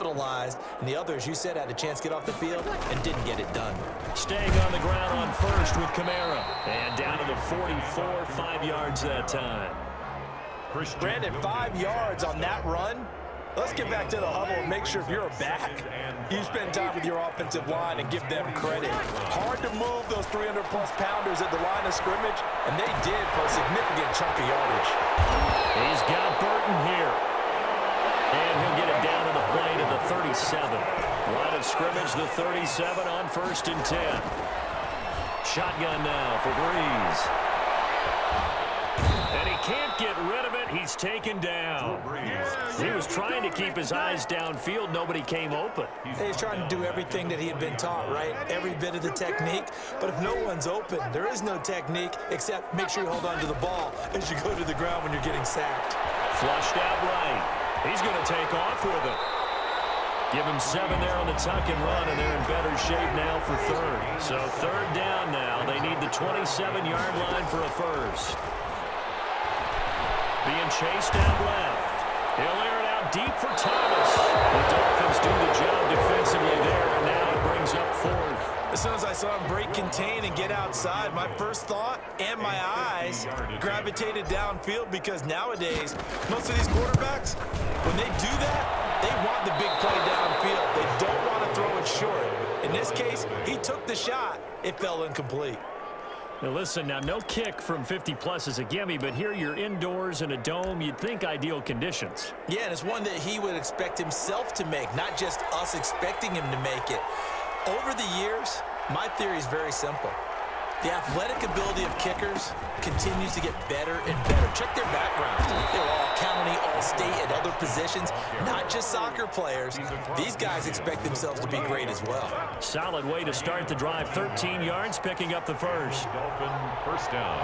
capitalized, and the others, you said, had a chance to get off the field and didn't get it done. Staying on the ground on first with Kamara. And down to the 44, 5 yards that time. Brandon, 5 yards on that run. Let's get back to the huddle and make sure if you're a back, you spend time with your offensive line and give them credit. Hard to move those 300-plus pounders at the line of scrimmage, and they did for a significant chunk of yardage. He's got Burton here. And he'll get it down to the plane at the 37. Line of scrimmage, the 37 on 1st and 10. Shotgun now for Breeze. And he can't get rid of it. He's taken down. He was trying to keep his eyes downfield. Nobody came open. He's trying to do everything that he had been taught, right? Every bit of the technique. But if no one's open, there is no technique except make sure you hold on to the ball as you go to the ground when you're getting sacked. Flushed out right. He's going to take off with it. Give him 7 there on the tuck and run, and they're in better shape now for third. So third down now. They need the 27-yard line for a first. Being chased out left. He'll air it out deep for Thomas. The Dolphins do the job defensively there, and now it brings up fourth. As soon as I saw him break contain and get outside, my first thought and my eyes gravitated downfield because nowadays, most of these quarterbacks, when they do that, they want the big play downfield. They don't want to throw it short. In this case, he took the shot. It fell incomplete. Now listen, now no kick from 50-plus is a gimme, but here you're indoors in a dome. You'd think ideal conditions. Yeah, and it's one that he would expect himself to make, not just us expecting him to make it. Over the years, my theory is very simple. The athletic ability of kickers continues to get better and better. Check their backgrounds. They're all county, all state, and other positions, not just soccer players. These guys expect themselves to be great as well. Solid way to start the drive. 13 yards, picking up the first. Dolphin first down.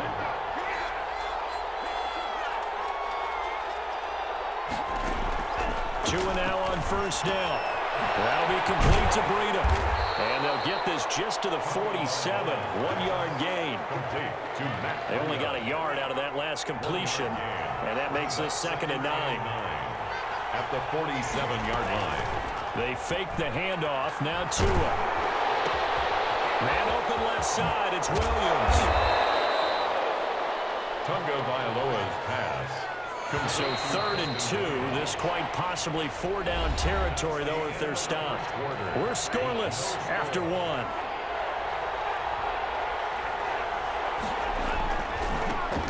Two and now on first down. That'll be complete to Breida. And they'll get this just to the 47. 1-yard gain. They only got a yard out of that last completion. And that makes this 2nd and 9. At the 47-yard line. They fake the handoff. Now Tua. Man open left side. It's Williams. Tunga Vailoa's pass. So 3rd and 2. This quite possibly 4-down territory, though, if they're stopped. We're scoreless after 1.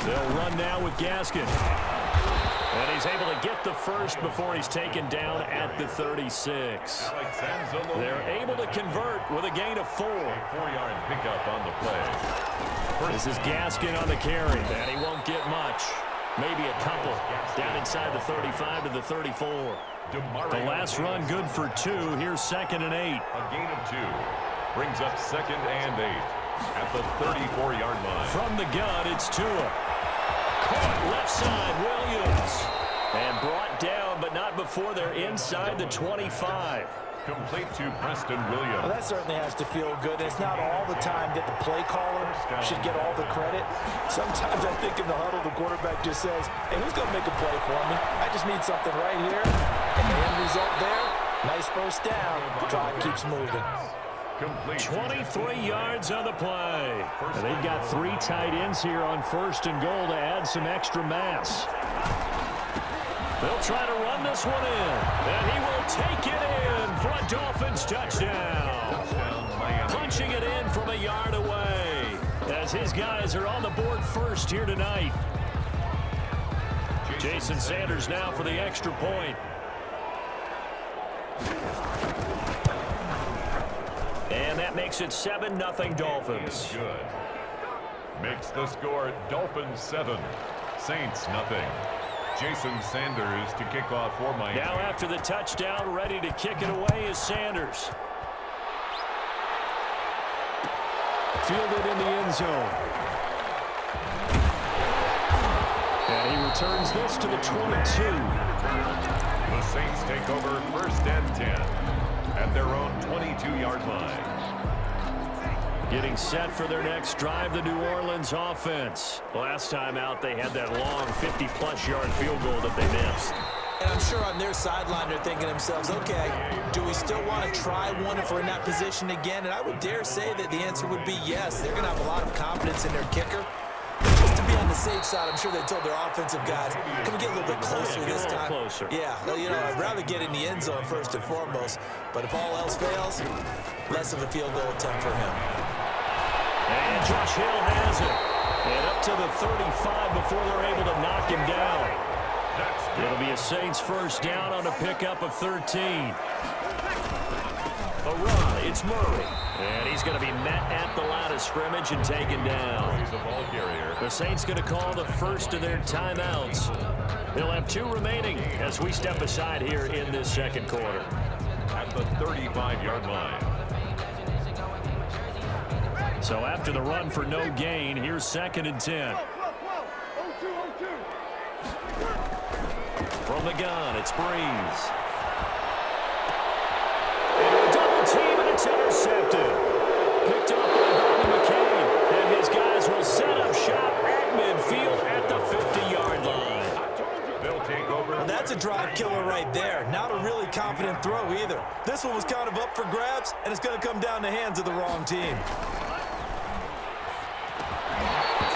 They'll run now with Gaskin. And he's able to get the first before he's taken down at the 36. They're able to convert with a gain of 4. 4-yard pickup on the play. This is Gaskin on the carry, and he won't get much. Maybe a couple. Down inside the 35 to the 34. The last run good for 2. Here's 2nd and 8. A gain of 2. Brings up 2nd and 8. At the 34-yard line. From the gun, it's Tua. Caught left side, Williams. And brought down, but not before they're inside the 25. Complete to Preston Williams. Well, that certainly has to feel good. And it's not all the time that the play caller should get all the credit. Sometimes I think in the huddle, the quarterback just says, hey, who's going to make a play for me? I just need something right here. And the end result there, nice first down. The drive keeps moving. 23 yards on the play. And they've got 3 tight ends here on 1st and goal to add some extra mass. They'll try to run this one in. And he will take it in for a Dolphins touchdown. Punching it in from a yard away. As his guys are on the board first here tonight. Jason Sanders now for the extra point. And that makes it 7-0 Dolphins. Good. Makes the score Dolphins 7, Saints nothing. Jason Sanders to kick off for Miami. Now after the touchdown, ready to kick it away is Sanders. Fielded in the end zone. And he returns this to the 22. The Saints take over 1st and 10 at their own 22-yard line. Getting set for their next drive, the New Orleans offense. Last time out, they had that long 50-plus yard field goal that they missed. And I'm sure on their sideline they're thinking to themselves, okay, do we still want to try one if we're in that position again? And I would dare say that the answer would be yes. They're going to have a lot of confidence in their kicker. But just to be on the safe side, I'm sure they told their offensive guys, can we get a little bit closer this time? Closer. Yeah, well, you know, I'd rather get in the end zone first and foremost. But if all else fails, less of a field goal attempt for him. And Josh Hill has it. And up to the 35 before they're able to knock him down. It'll be a Saints first down on a pickup of 13. A run, it's Murray. And he's going to be met at the line of scrimmage and taken down. He's a ball carrier. The Saints going to call the first of their timeouts. They'll have 2 remaining as we step aside here in this second quarter. At the 35-yard line. So after the run for no gain, here's 2nd and 10. From the gun, it's Breeze. And a double team, and it's intercepted. Picked up by Bobby McCain. And his guys will set up shop at midfield at the 50-yard line. They'll take over. Well, that's a drive killer right there. Not a really confident throw either. This one was kind of up for grabs, and it's going to come down the hands of the wrong team.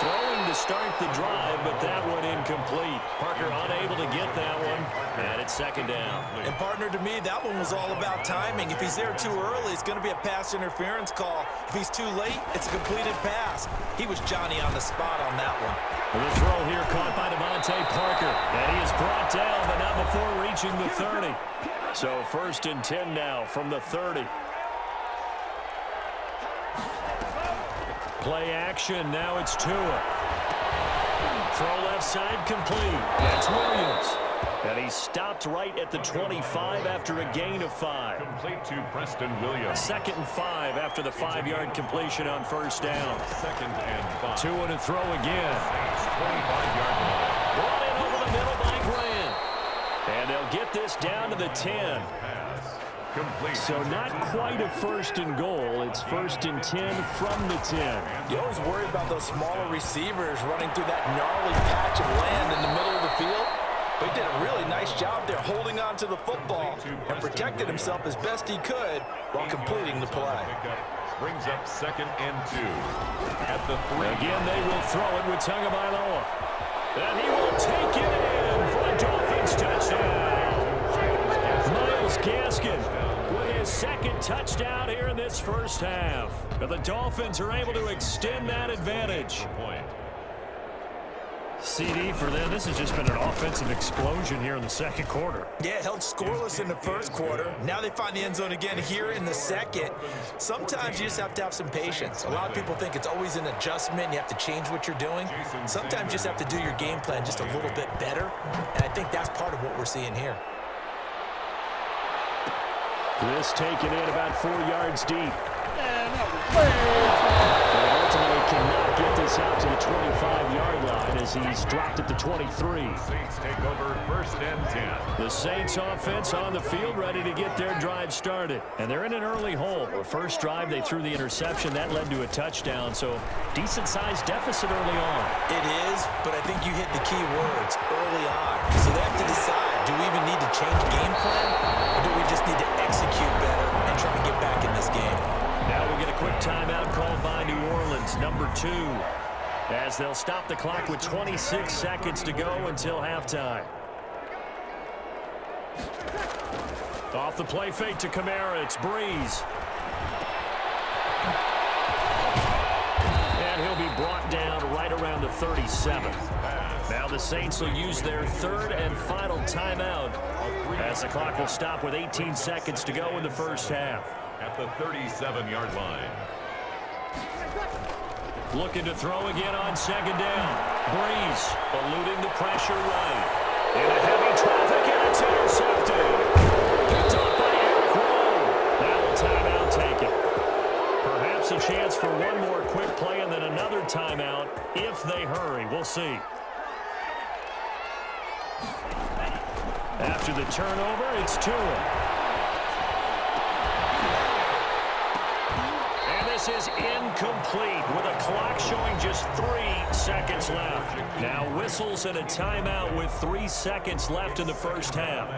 Throwing to start the drive, but that one incomplete. Parker unable to get that one, and it's 2nd down. And partner, to me, that one was all about timing. If he's there too early, it's going to be a pass interference call. If he's too late, it's a completed pass. He was Johnny on the spot on that one. The throw here caught by Devontae Parker, and he is brought down, but not before reaching the 30. So 1st and 10 now from the 30. Play action, now it's Tua. Throw left side complete. That's Williams. And he stopped right at the 25 after a gain of 5. Complete to Preston Williams. 2nd and 5 after the 5-yard completion on first down. 2nd and 5. 2 and a throw again. 25-yard line. Brought in over the middle by Grant. And they'll get this down to the 10. Pass. Complete. So not quite a 1st and goal. It's 1st and 10 from the 10. You always worry about those smaller receivers running through that gnarly patch of land in the middle of the field. But he did a really nice job there holding on to the football and protected himself as best he could while completing the play. Brings up 2nd and 2. At the 3. Again, they will throw it with Tagovailoa. And he will take it in for a Dolphins touchdown. Myles Gaskin with his 2nd touchdown here in this first half. But the Dolphins are able to extend that advantage. CD for them, this has just been an offensive explosion here in the second quarter. Yeah, held scoreless in the first quarter. Now they find the end zone again here in the second. Sometimes you just have to have some patience. A lot of people think it's always an adjustment. You have to change what you're doing. Sometimes you just have to do your game plan just a little bit better. And I think that's part of what we're seeing here. This taken in about 4 yards deep. And ultimately cannot get this out to the 25-yard line as he's dropped at the 23. Saints take over 1st and 10. The Saints offense on the field ready to get their drive started. And they're in an early hole. The first drive, they threw the interception. That led to a touchdown. So decent-sized deficit early on. It is, but I think you hit the key words early on. So they have to decide, do we even need to change game plan? Or do we just need to execute better and try to get back in this game? Now we get a quick timeout called by New Orleans, number 2, as they'll stop the clock with 26 seconds to go until halftime. Off the play fake to Kamara, it's Breeze. And he'll be brought down right around the 37. Now the Saints will use their 3rd and final timeout as the clock will stop with 18 seconds to go in the first half. At the 37-yard line. Looking to throw again on 2nd down. Breeze eluding the pressure right. Into heavy traffic, and it's intercepted. Picked up by Eric Rowe. Now a timeout taken. Perhaps a chance for one more quick play and then another timeout if they hurry. We'll see. After the turnover, it's Tua. This pass is incomplete with a clock showing just 3 seconds left. Now whistles and a timeout with 3 seconds left in the first half.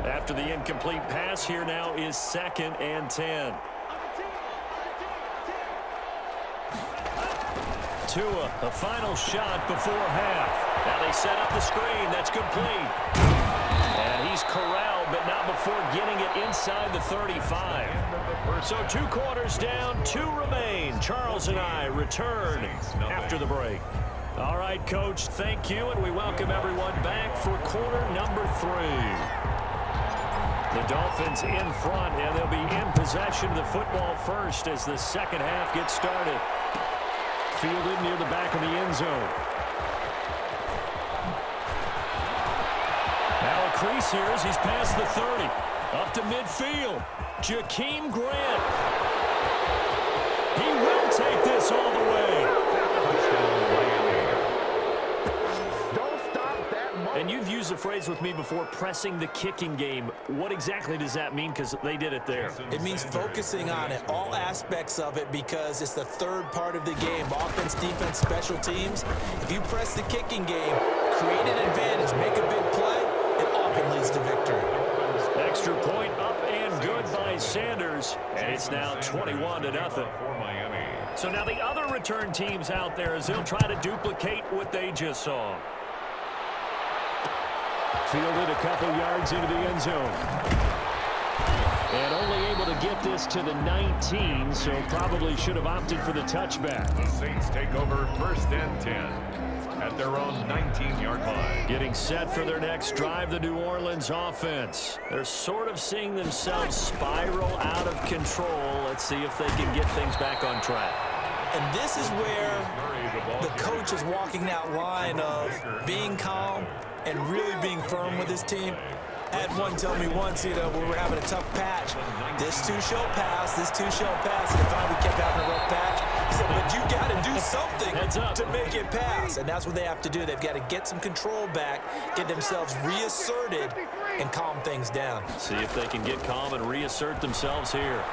After the incomplete pass, here now is 2nd and 10. Tua, a final shot before half. Now they set up the screen. That's complete. And he's corralled, but not before getting it inside the 35. So 2 quarters down, 2 remain. Charles and I return after the break. All right, Coach, thank you, and we welcome everyone back for quarter number 3. The Dolphins in front, and they'll be in possession of the football first as the second half gets started. Fielded near the back of the end zone. Now a crease here as he's past the 30. Up to midfield. Jakeem Grant. He will take this all the way. And you've used the phrase with me before, pressing the kicking game. What exactly does that mean? Because they did it there. It means focusing on it, all aspects of it, because it's the third part of the game. Offense, defense, special teams. If you press the kicking game, create an advantage, make a big play, it often leads to victory. Extra point up and good by Sanders. And it's now 21-0. So now the other return teams out there as they'll try to duplicate what they just saw. Fielded a couple yards into the end zone. And only able to get this to the 19, so probably should have opted for the touchback. The Saints take over 1st and 10 at their own 19-yard line. Getting set for their next drive, the New Orleans offense. They're sort of seeing themselves spiral out of control. Let's see if they can get things back on track. And this is where the coach is walking that line of being calm and really being firm with his team. I had one tell me once, when we were having a tough patch, this too shall pass, this too shall pass. And finally we kept having a rough patch. He said, but you got to do something to make it pass. And that's what they have to do. They've got to get some control back, get themselves reasserted, and calm things down. See if they can get calm and reassert themselves here.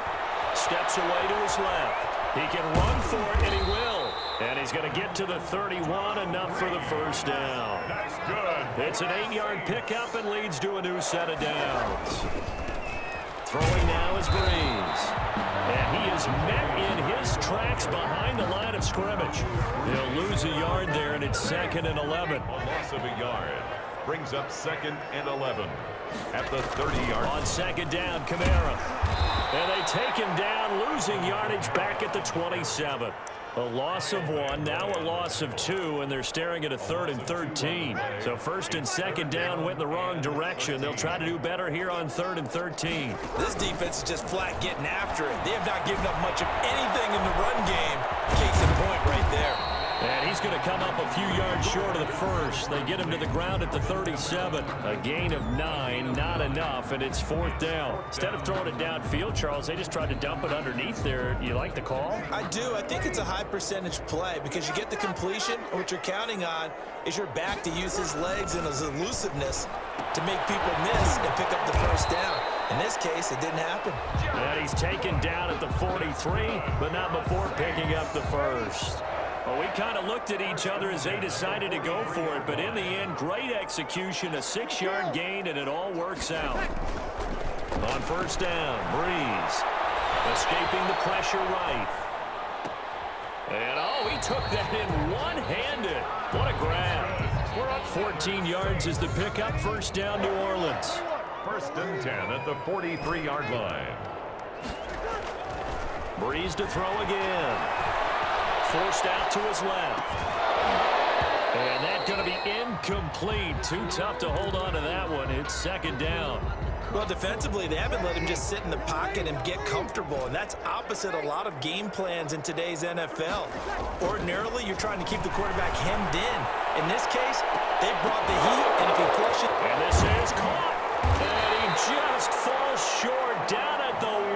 Steps away to his left. He can run for it, and he will. And he's going to get to the 31, enough for the first down. That's good. It's an 8-yard pickup and leads to a new set of downs. Throwing now is Breeze. And he is met in his tracks behind the line of scrimmage. He'll lose a yard there, and it's 2nd and 11. A loss of a yard brings up 2nd and 11 at the 30-yard. On 2nd down, Kamara. And they take him down, losing yardage back at the 27. A loss of 1, now a loss of 2, and they're staring at a 3rd and 13. So 1st and 2nd down went in the wrong direction. They'll try to do better here on 3rd and 13. This defense is just flat getting after it. They have not given up much of anything in the run game. Case in point right there. And he's going to come up a few yards short of the first. They get him to the ground at the 37. A gain of 9, not enough, and it's 4th down. Instead of throwing it downfield, Charles, they just tried to dump it underneath there. You like the call? I do. I think it's a high percentage play because you get the completion, and what you're counting on is your back to use his legs and his elusiveness to make people miss and pick up the first down. In this case, it didn't happen. And he's taken down at the 43, but not before picking up the first. Well, we kind of looked at each other as they decided to go for it, but in the end, great execution, a 6-yard gain, and it all works out. On 1st down, Breeze escaping the pressure right. And, oh, he took that in one-handed. What a grab. We're up 14 yards as the pickup. 1st down, New Orleans. 1st and 10 at the 43-yard line. Breeze to throw again. Forced out to his left. And that's going to be incomplete. Too tough to hold on to that one. It's 2nd down. Well, defensively, they haven't let him just sit in the pocket and get comfortable, and that's opposite a lot of game plans in today's NFL. Ordinarily, you're trying to keep the quarterback hemmed in. In this case, they brought the heat, and if he flushes... And this is caught. And he just falls short down at the